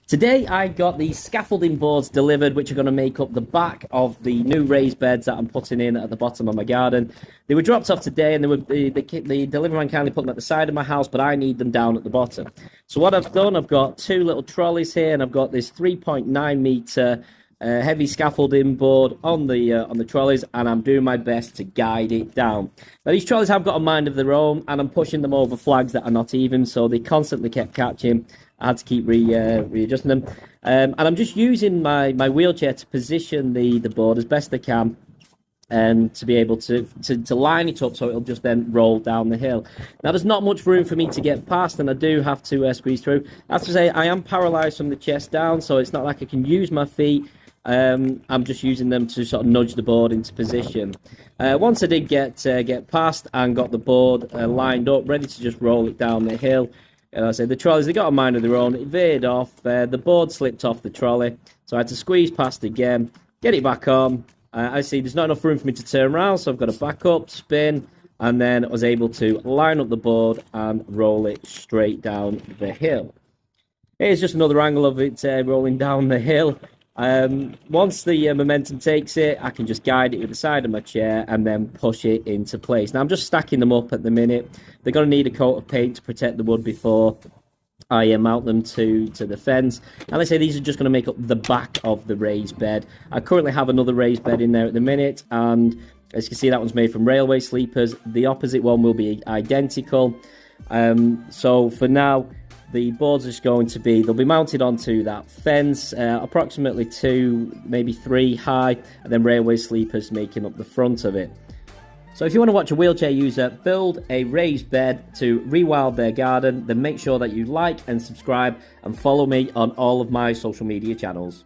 Today I got these scaffolding boards delivered, which are going to make up the back of the new raised beds that I'm putting in at the bottom of my garden. They were dropped off today, and the delivery man kindly put them at the side of my house, but I need them down at the bottom. So what I've done, I've got two little trolleys here, and I've got this 3.9 meter heavy scaffolding board on the trolleys, and I'm doing my best to guide it down. Now these trolleys have got a mind of their own, and I'm pushing them over flags that are not even, so they constantly kept catching. I had to keep readjusting them, and I'm just using my wheelchair to position the board as best I can, and to be able to line it up so it'll just then roll down the hill. Now there's not much room for me to get past, and I do have to squeeze through. I have to say I am paralysed from the chest down, so it's not like I can use my feet. I'm just using them to sort of nudge the board into position. Once I did get past and got the board lined up, ready to just roll it down the hill, I say the trolleys, they got a mind of their own. It veered off, the board slipped off the trolley, so I had to squeeze past again, get it back on. I see there's not enough room for me to turn around, so I've got to back up, spin, and then I was able to line up the board and roll it straight down the hill. Here's just another angle of it rolling down the hill. Once the momentum takes it, I can just guide it with the side of my chair and then push it into place. Now I'm just stacking them up at the minute. They're going to need a coat of paint to protect the wood before I mount them to the fence. And like I say, these are just going to make up the back of the raised bed. I currently have another raised bed in there at the minute, and as you can see, that one's made from railway sleepers. The opposite one will be identical. So for now, the boards are just going to be, they'll be mounted onto that fence, approximately 2, maybe 3 high, and then railway sleepers making up the front of it. So if you want to watch a wheelchair user build a raised bed to rewild their garden, then make sure that you like and subscribe and follow me on all of my social media channels.